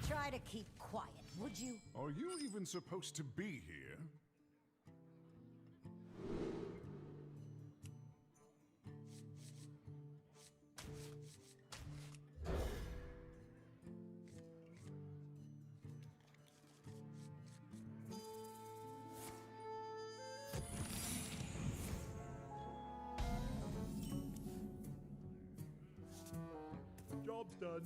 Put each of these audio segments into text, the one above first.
Try to keep quiet, would you? Are you even supposed to be here? Job's done.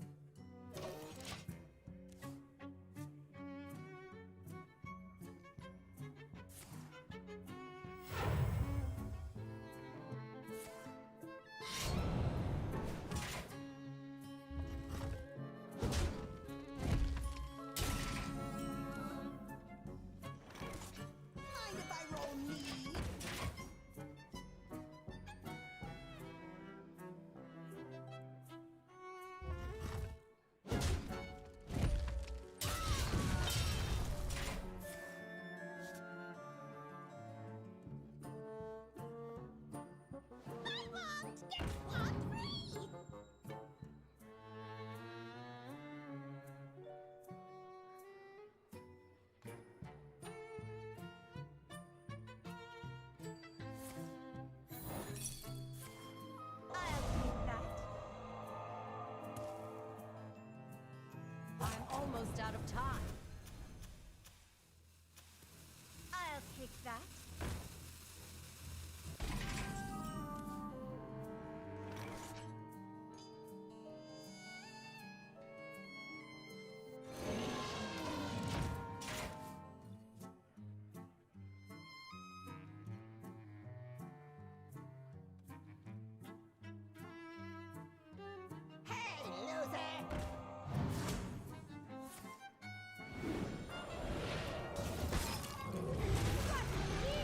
Mind if I roll me? I want get one free! I'll take that. I'm almost out of time. I'll take that. Hey, loser! What's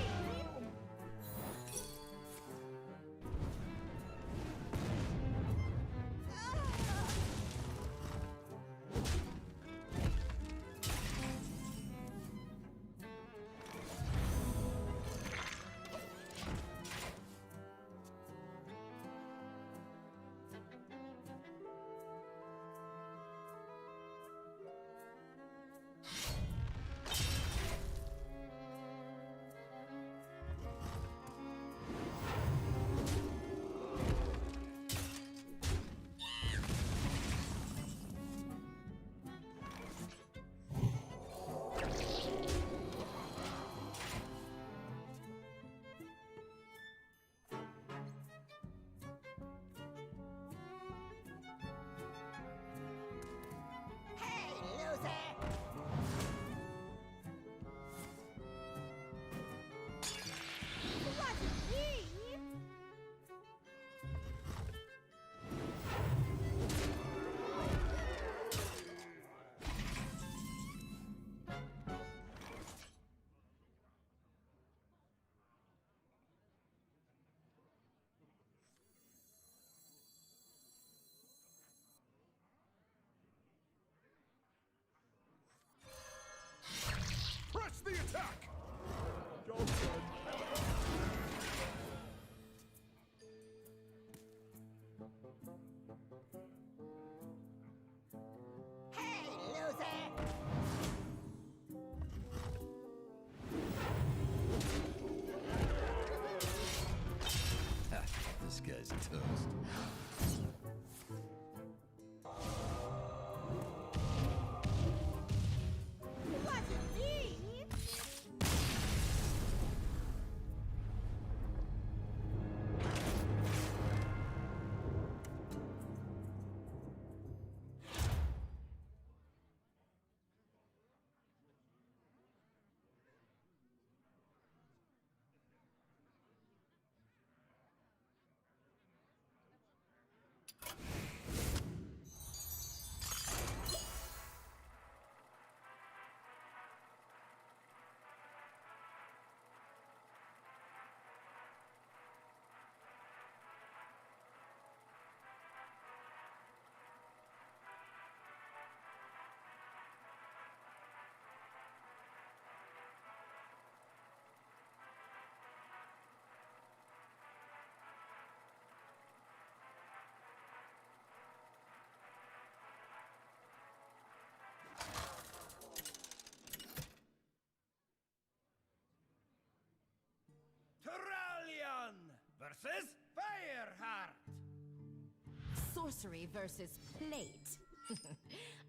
sorcery versus plate.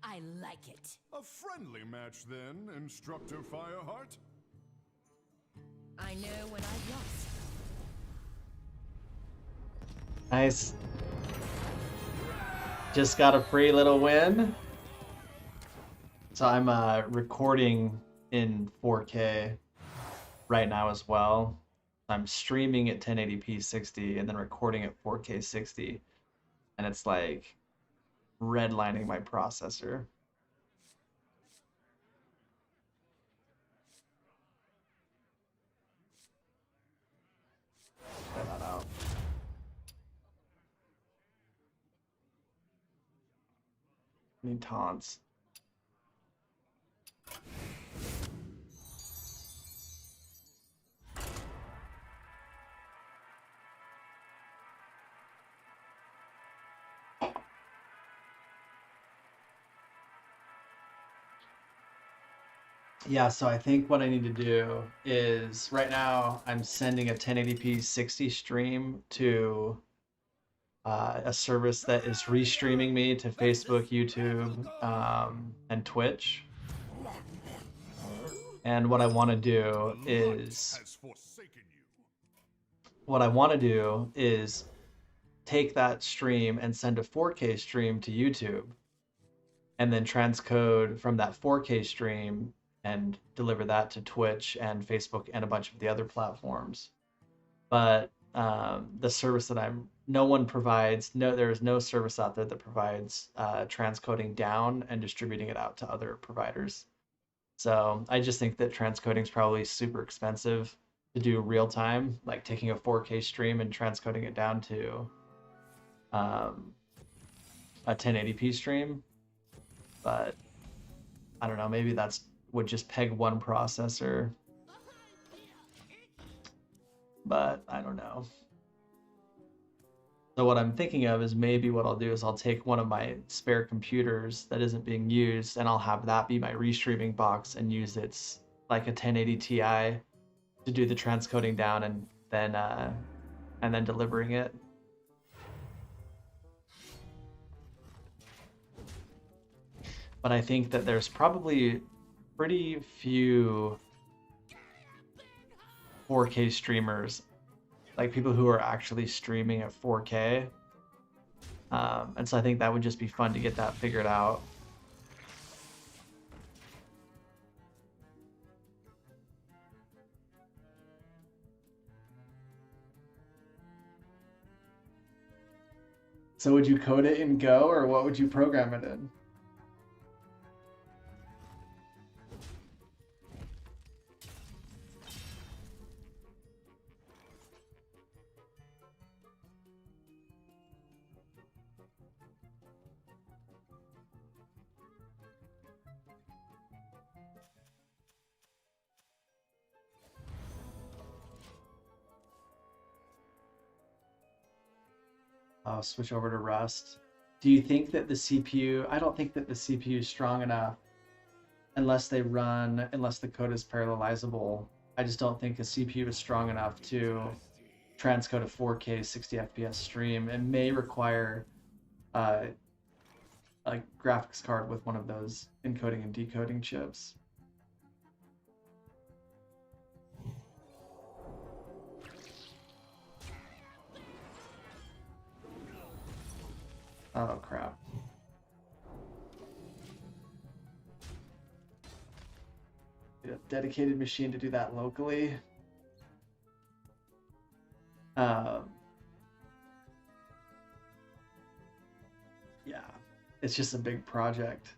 I like it. A friendly match then, Instructor Fireheart. I know when I've lost. Nice. Just got a free little win. So I'm recording in 4K right now as well. I'm streaming at 1080p 60 and then recording at 4K 60. And it's like redlining my processor. Try that out. Need taunts. Yeah, so I think what I need to do is right now I'm sending a 1080p 60 stream to a service that is restreaming me to Facebook, YouTube, and Twitch. And what I want to do is take that stream and send a 4K stream to YouTube, and then transcode from that 4K stream and deliver that to Twitch and Facebook and a bunch of the other platforms. But the service that there is no service out there that provides transcoding down and distributing it out to other providers. So I just think that transcoding is probably super expensive to do real time, like taking a 4K stream and transcoding it down to a 1080p stream. But I don't know, maybe that's would just peg one processor. But I don't know. So what I'm thinking of is maybe what I'll do is I'll take one of my spare computers that isn't being used and I'll have that be my restreaming box and use its like a 1080 Ti to do the transcoding down and then delivering it. But I think that there's probably pretty few 4K streamers, like people who are actually streaming at 4K. And so I think that would just be fun to get that figured out. So would you code it in Go, or what would you program it in? I'll switch over to Rust. Do you think that the CPU, I don't think that the CPU is strong enough unless the code is parallelizable. I just don't think a CPU is strong enough to transcode a 4K 60 FPS stream. It may require a graphics card with one of those encoding and decoding chips. Oh crap. Need a dedicated machine to do that locally. Yeah, it's just a big project.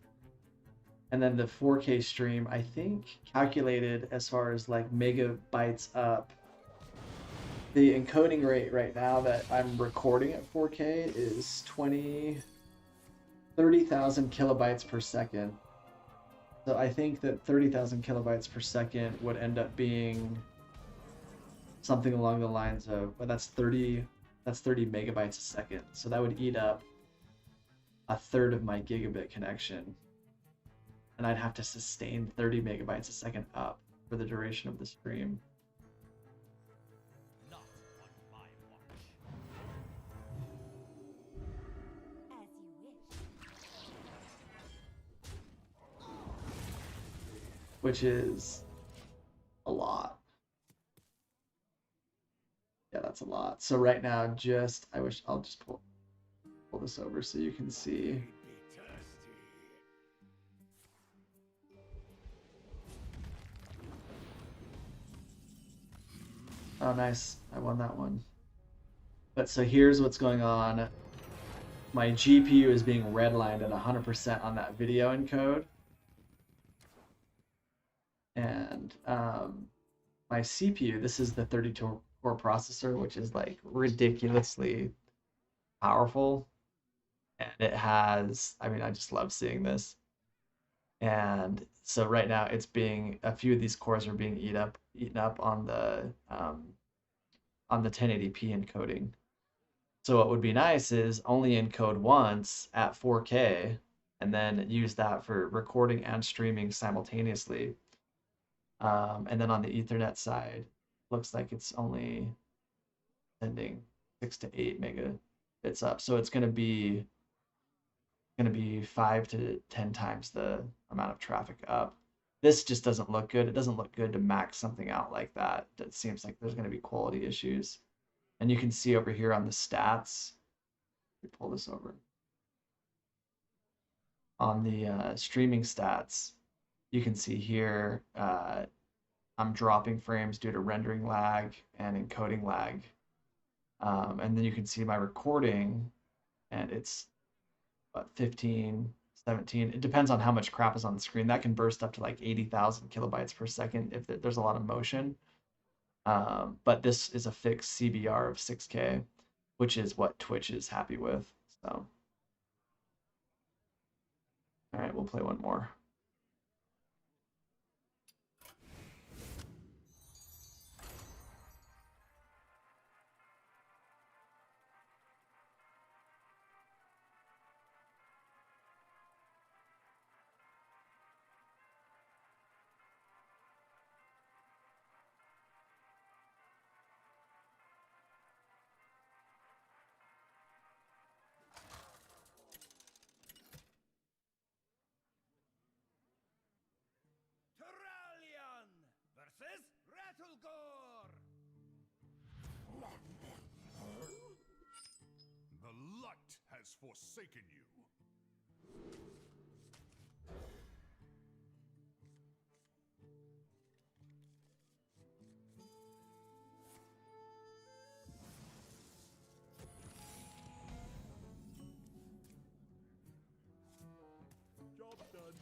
And then the 4K stream, I think, calculated as far as like megabytes up. The encoding rate right now that I'm recording at 4K is 30,000 kilobytes per second. So I think that 30,000 kilobytes per second would end up being something along the lines of, well, that's 30 megabytes a second. So that would eat up a third of my gigabit connection. And I'd have to sustain 30 megabytes a second up for the duration of the stream. which is a lot. Yeah, that's a lot. So right now, I'll just pull this over so you can see. Oh, nice. I won that one. But so here's what's going on. My GPU is being redlined at 100% on that video encode. And my CPU, this is the 32-core processor, which is like ridiculously powerful. And it has, I mean, I just love seeing this. And so right now a few of these cores are being eaten up on the 1080p encoding. So what would be nice is only encode once at 4K and then use that for recording and streaming simultaneously. And then on the Ethernet side, looks like it's only sending 6 to 8 megabits up. So it's going to be 5 to 10 times the amount of traffic up. This just doesn't look good. It doesn't look good to max something out like that. It seems like there's going to be quality issues. And you can see over here on the stats, let me pull this over. On the streaming stats, you can see here I'm dropping frames due to rendering lag and encoding lag. And then you can see my recording, and it's 15, 17. It depends on how much crap is on the screen. That can burst up to like 80,000 kilobytes per second if there's a lot of motion. But this is a fixed CBR of 6K, which is what Twitch is happy with. So, all right, we'll play one more. Versus Rattlegore! The light has forsaken you. Job's done.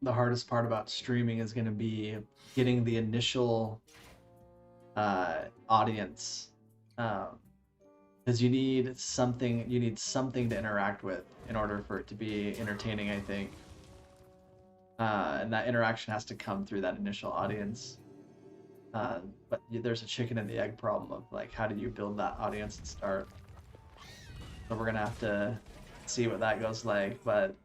the hardest part about streaming is going to be getting the initial audience, because you need something to interact with in order for it to be entertaining, I think. And that interaction has to come through that initial audience. But there's a chicken and the egg problem of like, how do you build that audience and start? So we're gonna have to see what that goes like. But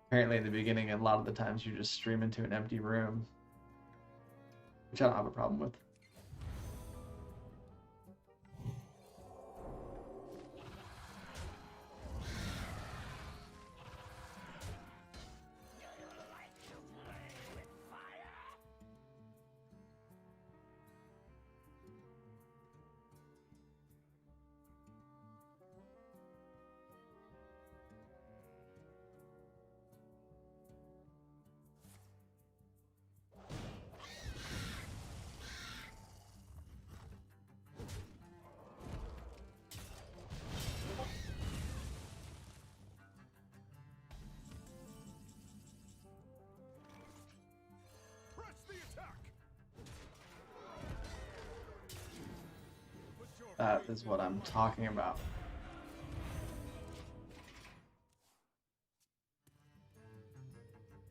apparently in the beginning, a lot of the times you just stream into an empty room, which I don't have a problem with. Press the attack. That is what I'm talking about.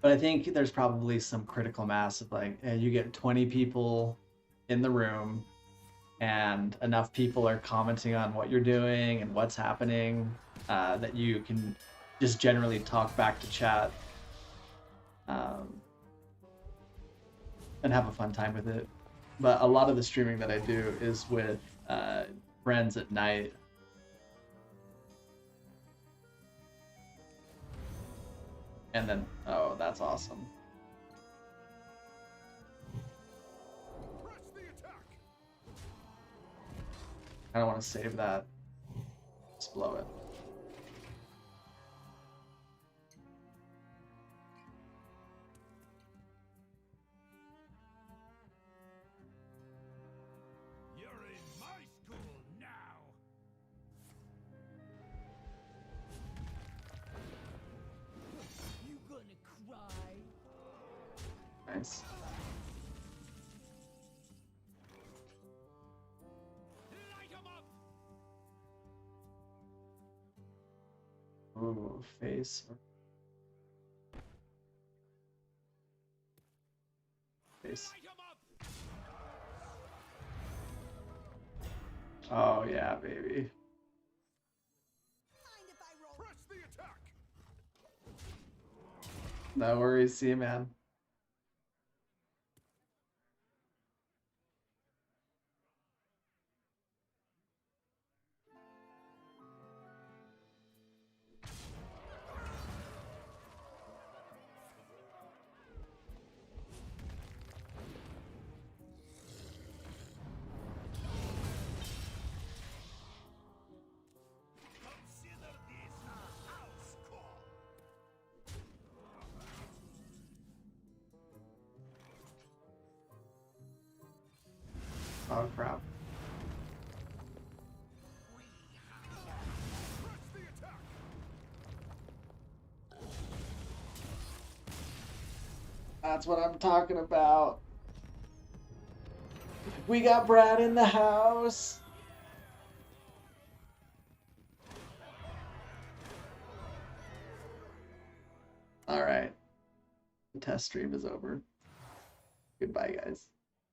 But I think there's probably some critical mass of like, you get 20 people in the room and enough people are commenting on what you're doing and what's happening, that you can just generally talk back to chat, and have a fun time with it. But a lot of the streaming that I do is with friends at night. And then, oh, that's awesome. Press the attack. I don't want to save that. Just blow it. You're in my school now. You gonna cry? Nice. Light 'em up. Ooh, face. Face. Light 'em up. Oh yeah, baby. Mind if I roll? Press the attack. No worries, see you, man. Consider this a house call. Oh crap. Press the attack. That's what I'm talking about. We got Brad in the house. All right. The test stream is over. Goodbye, guys.